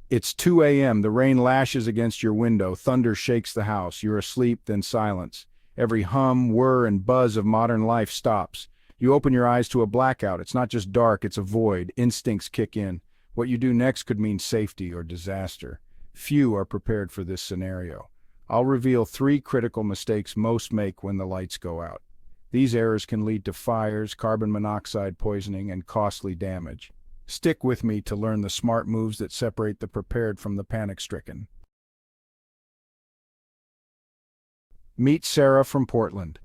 It's 2 a.m. The rain lashes against your window. Thunder shakes the house. You're asleep, then silence. Every hum, whir, and buzz of modern life stops. You open your eyes to a blackout. It's not just dark, it's a void. Instincts kick in. What you do next could mean safety or disaster. Few are prepared for this scenario. I'll reveal 3 critical mistakes most make when the lights go out. These errors can lead to fires, carbon monoxide poisoning, and costly damage. Stick with me to learn the smart moves that separate the prepared from the panic-stricken. Meet Sarah from Portland.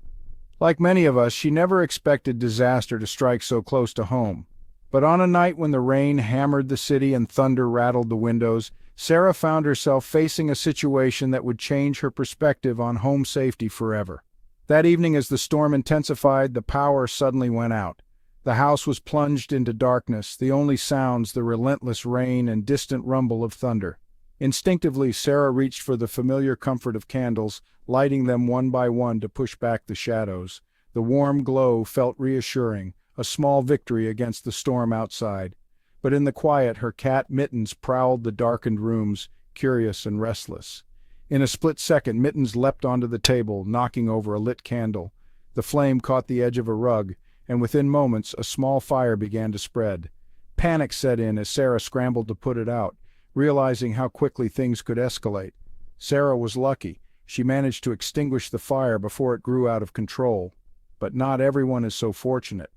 Like many of us, she never expected disaster to strike so close to home. But on a night when the rain hammered the city and thunder rattled the windows, Sarah found herself facing a situation that would change her perspective on home safety forever. That evening, as the storm intensified, the power suddenly went out. The house was plunged into darkness, the only sounds the relentless rain and distant rumble of thunder. Instinctively, Sarah reached for the familiar comfort of candles, lighting them one by one to push back the shadows. The warm glow felt reassuring, a small victory against the storm outside. But in the quiet, her cat Mittens prowled the darkened rooms, curious and restless. In a split second, Mittens leapt onto the table, knocking over a lit candle. The flame caught the edge of a rug, and within moments a small fire began to spread. Panic set in as Sarah scrambled to put it out, realizing how quickly things could escalate. Sarah was lucky. She managed to extinguish the fire before it grew out of control. But not everyone is so fortunate.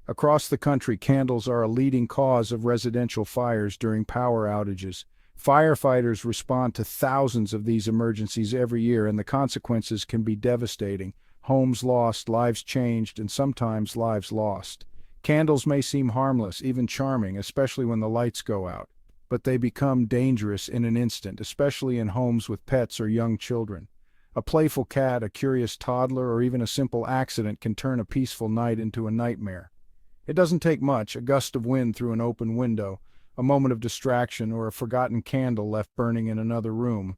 Across the country, candles are a leading cause of residential fires during power outages. Firefighters respond to thousands of these emergencies every year, and the consequences can be devastating. Homes lost, lives changed, and sometimes lives lost. Candles may seem harmless, even charming, especially when the lights go out. But they become dangerous in an instant, especially in homes with pets or young children. A playful cat, a curious toddler, or even a simple accident can turn a peaceful night into a nightmare. It doesn't take much, a gust of wind through an open window, a moment of distraction, or a forgotten candle left burning in another room.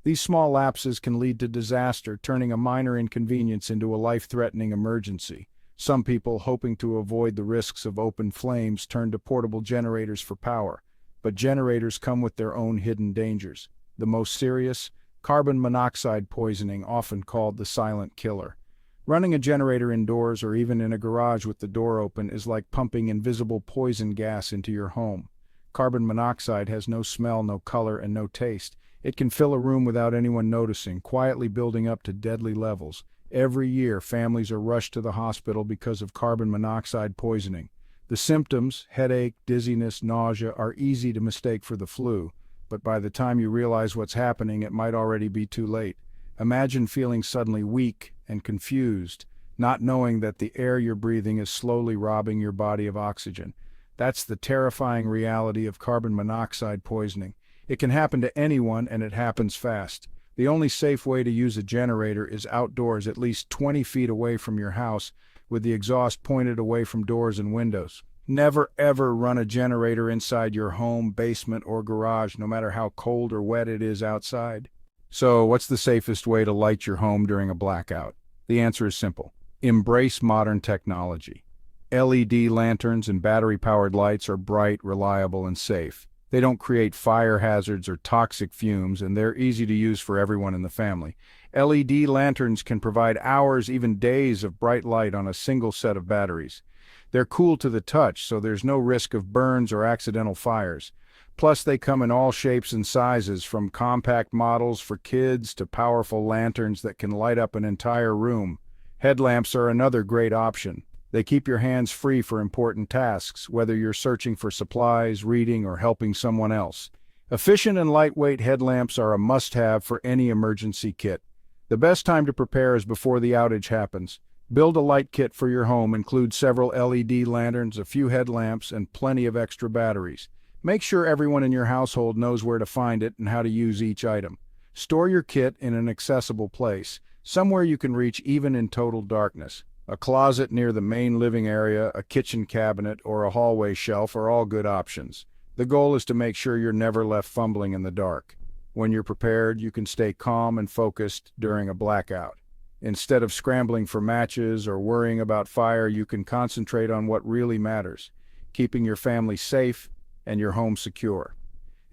These small lapses can lead to disaster, turning a minor inconvenience into a life-threatening emergency. Some people, hoping to avoid the risks of open flames, turn to portable generators for power. But generators come with their own hidden dangers. The most serious, carbon monoxide poisoning, often called the silent killer. Running a generator indoors or even in a garage with the door open is like pumping invisible poison gas into your home. Carbon monoxide has no smell, no color, and no taste. It can fill a room without anyone noticing, quietly building up to deadly levels. Every year, families are rushed to the hospital because of carbon monoxide poisoning. The symptoms, headache, dizziness, nausea, are easy to mistake for the flu, but by the time you realize what's happening, it might already be too late. Imagine feeling suddenly weak and confused, not knowing that the air you're breathing is slowly robbing your body of oxygen. That's the terrifying reality of carbon monoxide poisoning. It can happen to anyone, and it happens fast. The only safe way to use a generator is outdoors, at least 20 feet away from your house, with the exhaust pointed away from doors and windows. Never ever run a generator inside your home, basement, or garage, no matter how cold or wet it is outside. So, what's the safest way to light your home during a blackout? The answer is simple. Embrace modern technology. LED lanterns and battery-powered lights are bright, reliable, and safe. They don't create fire hazards or toxic fumes, and they're easy to use for everyone in the family. LED lanterns can provide hours, even days of bright light on a single set of batteries. They're cool to the touch, so there's no risk of burns or accidental fires. Plus, they come in all shapes and sizes, from compact models for kids to powerful lanterns that can light up an entire room. Headlamps are another great option. They keep your hands free for important tasks, whether you're searching for supplies, reading, or helping someone else. Efficient and lightweight headlamps are a must-have for any emergency kit. The best time to prepare is before the outage happens. Build a light kit for your home. Include several LED lanterns, a few headlamps, and plenty of extra batteries. Make sure everyone in your household knows where to find it and how to use each item. Store your kit in an accessible place, somewhere you can reach even in total darkness. A closet near the main living area, a kitchen cabinet, or a hallway shelf are all good options. The goal is to make sure you're never left fumbling in the dark. When you're prepared, you can stay calm and focused during a blackout. Instead of scrambling for matches or worrying about fire, you can concentrate on what really matters: keeping your family safe and your home secure.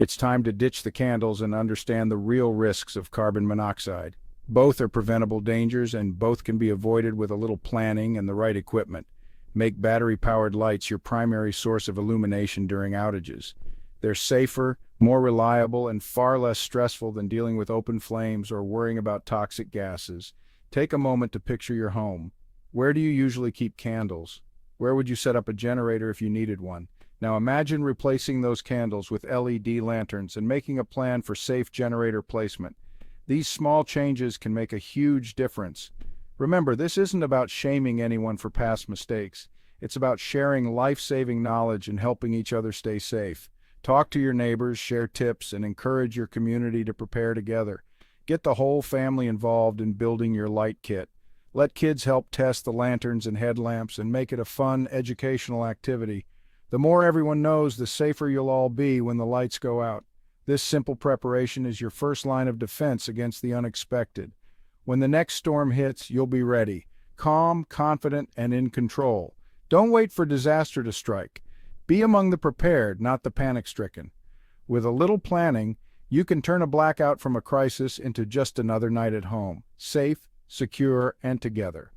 It's time to ditch the candles and understand the real risks of carbon monoxide. Both are preventable dangers, and both can be avoided with a little planning and the right equipment. Make battery-powered lights your primary source of illumination during outages. They're safer, more reliable, and far less stressful than dealing with open flames or worrying about toxic gases. Take a moment to picture your home. Where do you usually keep candles? Where would you set up a generator if you needed one? Now imagine replacing those candles with LED lanterns and making a plan for safe generator placement. These small changes can make a huge difference. Remember, this isn't about shaming anyone for past mistakes. It's about sharing life-saving knowledge and helping each other stay safe. Talk to your neighbors, share tips, and encourage your community to prepare together. Get the whole family involved in building your light kit. Let kids help test the lanterns and headlamps and make it a fun, educational activity. The more everyone knows, the safer you'll all be when the lights go out. This simple preparation is your first line of defense against the unexpected. When the next storm hits, you'll be ready, calm, confident, and in control. Don't wait for disaster to strike. Be among the prepared, not the panic-stricken. With a little planning, you can turn a blackout from a crisis into just another night at home, safe, secure, and together.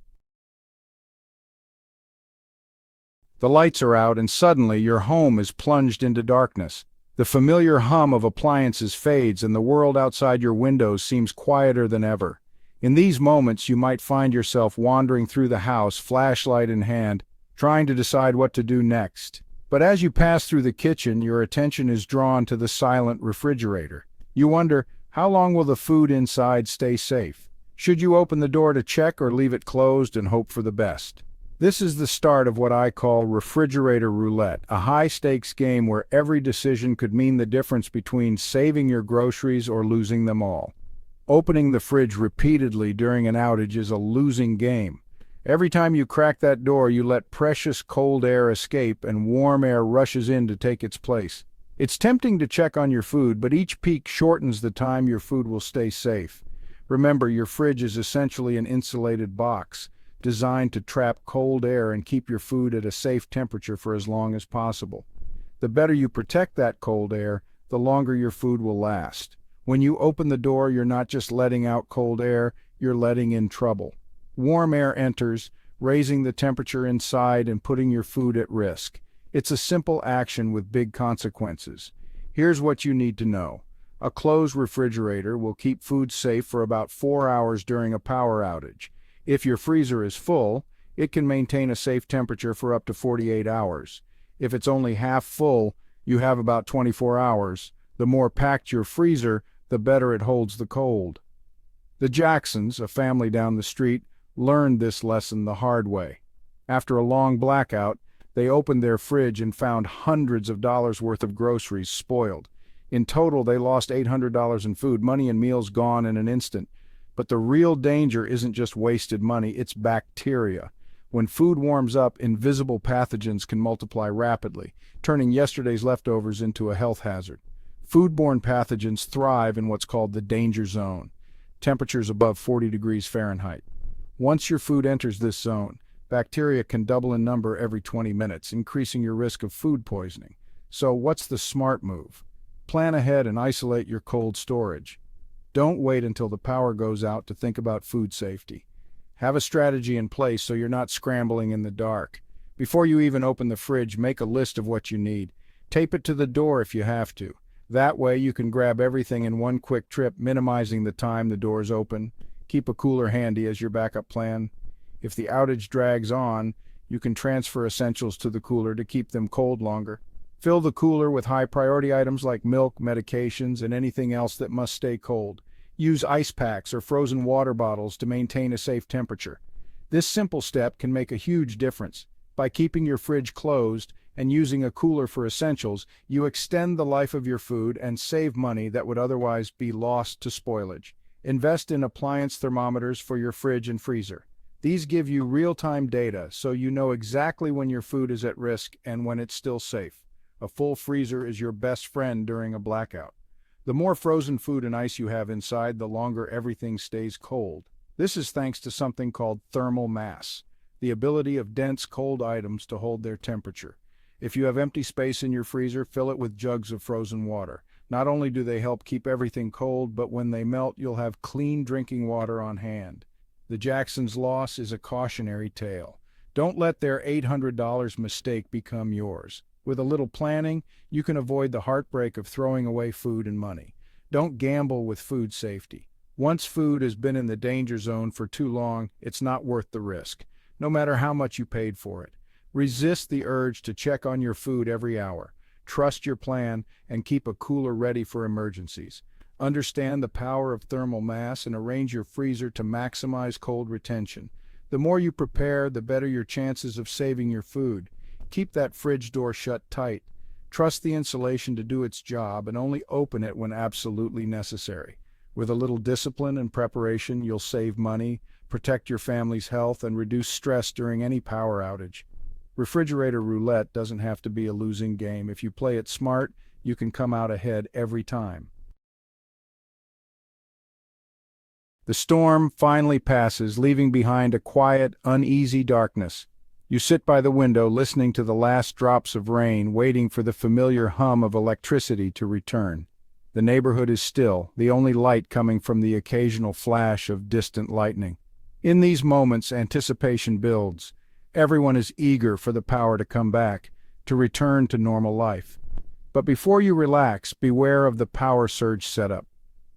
The lights are out, and suddenly your home is plunged into darkness. The familiar hum of appliances fades, and the world outside your windows seems quieter than ever. In these moments, you might find yourself wandering through the house, flashlight in hand, trying to decide what to do next. But as you pass through the kitchen, your attention is drawn to the silent refrigerator. You wonder, how long will the food inside stay safe? Should you open the door to check or leave it closed and hope for the best? This is the start of what I call refrigerator roulette, a high-stakes game where every decision could mean the difference between saving your groceries or losing them all. Opening the fridge repeatedly during an outage is a losing game. Every time you crack that door, you let precious cold air escape and warm air rushes in to take its place. It's tempting to check on your food, but each peek shortens the time your food will stay safe. Remember, your fridge is essentially an insulated box, designed to trap cold air and keep your food at a safe temperature for as long as possible. The better you protect that cold air, the longer your food will last. When you open the door, you're not just letting out cold air, you're letting in trouble. Warm air enters, raising the temperature inside and putting your food at risk. It's a simple action with big consequences. Here's what you need to know. A closed refrigerator will keep food safe for about 4 hours during a power outage. If your freezer is full, it can maintain a safe temperature for up to 48 hours. If it's only half full, you have about 24 hours. The more packed your freezer, the better it holds the cold. The Jacksons, a family down the street, learned this lesson the hard way. After a long blackout, they opened their fridge and found hundreds of dollars worth of groceries spoiled. In total, they lost $800 in food, money and meals gone in an instant. But the real danger isn't just wasted money, it's bacteria. When food warms up, invisible pathogens can multiply rapidly, turning yesterday's leftovers into a health hazard. Foodborne pathogens thrive in what's called the danger zone, temperatures above 40 degrees Fahrenheit. Once your food enters this zone, bacteria can double in number every 20 minutes, increasing your risk of food poisoning. So what's the smart move? Plan ahead and isolate your cold storage. Don't wait until the power goes out to think about food safety. Have a strategy in place so you're not scrambling in the dark. Before you even open the fridge, make a list of what you need. Tape it to the door if you have to. That way you can grab everything in one quick trip, minimizing the time the door's open. Keep a cooler handy as your backup plan. If the outage drags on, you can transfer essentials to the cooler to keep them cold longer. Fill the cooler with high-priority items like milk, medications, and anything else that must stay cold. Use ice packs or frozen water bottles to maintain a safe temperature. This simple step can make a huge difference. By keeping your fridge closed and using a cooler for essentials, you extend the life of your food and save money that would otherwise be lost to spoilage. Invest in appliance thermometers for your fridge and freezer. These give you real-time data so you know exactly when your food is at risk and when it's still safe. A full freezer is your best friend during a blackout. The more frozen food and ice you have inside, the longer everything stays cold. This is thanks to something called thermal mass, the ability of dense, cold items to hold their temperature. If you have empty space in your freezer, fill it with jugs of frozen water. Not only do they help keep everything cold, but when they melt, you'll have clean drinking water on hand. The Jacksons' loss is a cautionary tale. Don't let their $800 mistake become yours. With a little planning, you can avoid the heartbreak of throwing away food and money. Don't gamble with food safety. Once food has been in the danger zone for too long, it's not worth the risk, no matter how much you paid for it. Resist the urge to check on your food every hour. Trust your plan and keep a cooler ready for emergencies. Understand the power of thermal mass and arrange your freezer to maximize cold retention. The more you prepare, the better your chances of saving your food. Keep that fridge door shut tight. Trust the insulation to do its job and only open it when absolutely necessary. With a little discipline and preparation, you'll save money, protect your family's health, and reduce stress during any power outage. Refrigerator roulette doesn't have to be a losing game. If you play it smart, you can come out ahead every time. The storm finally passes, leaving behind a quiet, uneasy darkness. You sit by the window listening to the last drops of rain, waiting for the familiar hum of electricity to return. The neighborhood is still, the only light coming from the occasional flash of distant lightning. In these moments, anticipation builds. Everyone is eager for the power to come back, to return to normal life. But before you relax, beware of the power surge setup.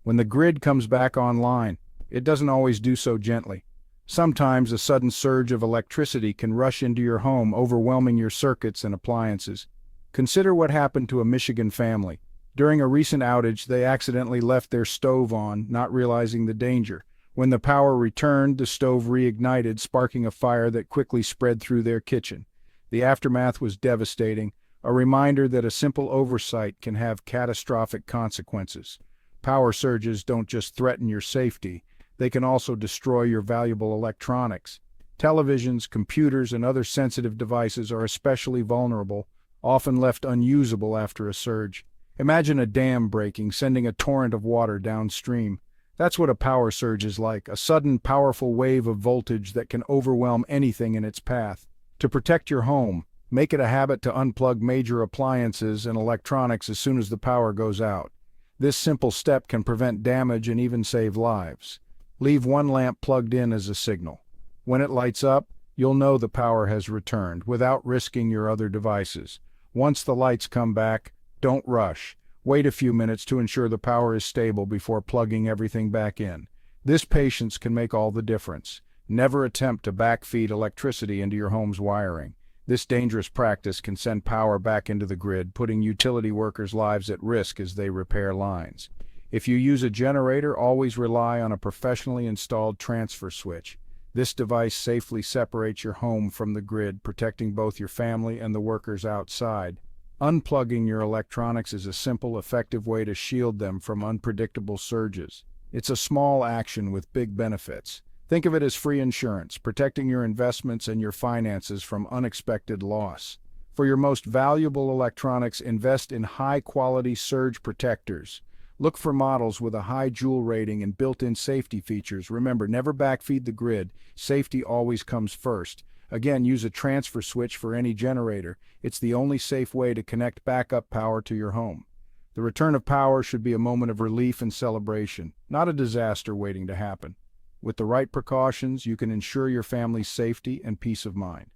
When the grid comes back online, it doesn't always do so gently. Sometimes a sudden surge of electricity can rush into your home, overwhelming your circuits and appliances. Consider what happened to a Michigan family. During a recent outage, they accidentally left their stove on, not realizing the danger. When the power returned, the stove reignited, sparking a fire that quickly spread through their kitchen. The aftermath was devastating, a reminder that a simple oversight can have catastrophic consequences. Power surges don't just threaten your safety, they can also destroy your valuable electronics. Televisions, computers, and other sensitive devices are especially vulnerable, often left unusable after a surge. Imagine a dam breaking, sending a torrent of water downstream. That's what a power surge is like, a sudden, powerful wave of voltage that can overwhelm anything in its path. To protect your home, make it a habit to unplug major appliances and electronics as soon as the power goes out. This simple step can prevent damage and even save lives. Leave one lamp plugged in as a signal. When it lights up, you'll know the power has returned without risking your other devices. Once the lights come back, don't rush. Wait a few minutes to ensure the power is stable before plugging everything back in. This patience can make all the difference. Never attempt to backfeed electricity into your home's wiring. This dangerous practice can send power back into the grid, putting utility workers' lives at risk as they repair lines. If you use a generator, always rely on a professionally installed transfer switch. This device safely separates your home from the grid, protecting both your family and the workers outside. Unplugging your electronics is a simple, effective way to shield them from unpredictable surges. It's a small action with big benefits. Think of it as free insurance, protecting your investments and your finances from unexpected loss. For your most valuable electronics, invest in high-quality surge protectors. Look for models with a high Joule rating and built-in safety features. Remember, never backfeed the grid. Safety always comes first. Again, use a transfer switch for any generator. It's the only safe way to connect backup power to your home. The return of power should be a moment of relief and celebration, not a disaster waiting to happen. With the right precautions, you can ensure your family's safety and peace of mind.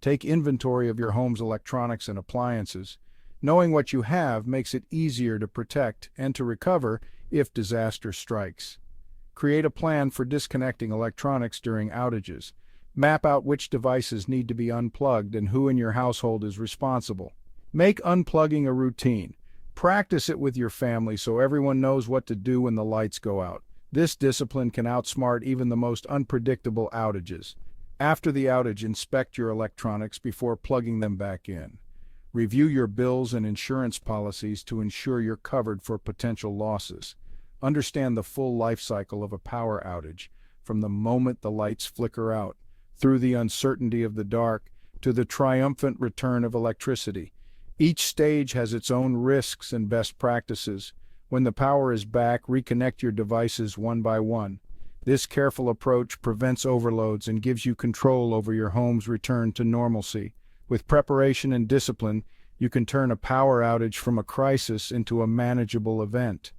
Take inventory of your home's electronics and appliances. Knowing what you have makes it easier to protect and to recover if disaster strikes. Create a plan for disconnecting electronics during outages. Map out which devices need to be unplugged and who in your household is responsible. Make unplugging a routine. Practice it with your family so everyone knows what to do when the lights go out. This discipline can outsmart even the most unpredictable outages. After the outage, inspect your electronics before plugging them back in. Review your bills and insurance policies to ensure you're covered for potential losses. Understand the full life cycle of a power outage, from the moment the lights flicker out, through the uncertainty of the dark, to the triumphant return of electricity. Each stage has its own risks and best practices. When the power is back, reconnect your devices one by one. This careful approach prevents overloads and gives you control over your home's return to normalcy. With preparation and discipline, You can turn a power outage from a crisis into a manageable event.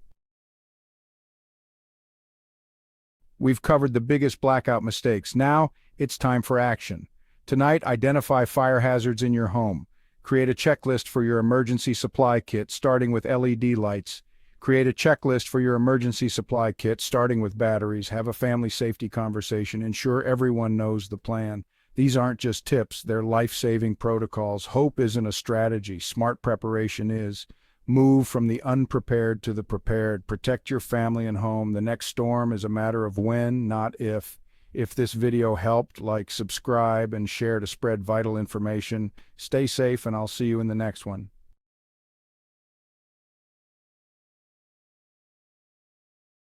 We've covered the biggest blackout mistakes. Now, it's time for action. Tonight, identify fire hazards in your home. Create a checklist for your emergency supply kit, starting with LED lights. Create a checklist for your emergency supply kit, starting with batteries. Have a family safety conversation. Ensure everyone knows the plan. These aren't just tips, they're life-saving protocols. Hope isn't a strategy, smart preparation is. Move from the unprepared to the prepared. Protect your family and home. The next storm is a matter of when, not if. If this video helped, like, subscribe, and share to spread vital information. Stay safe, and I'll see you in the next one.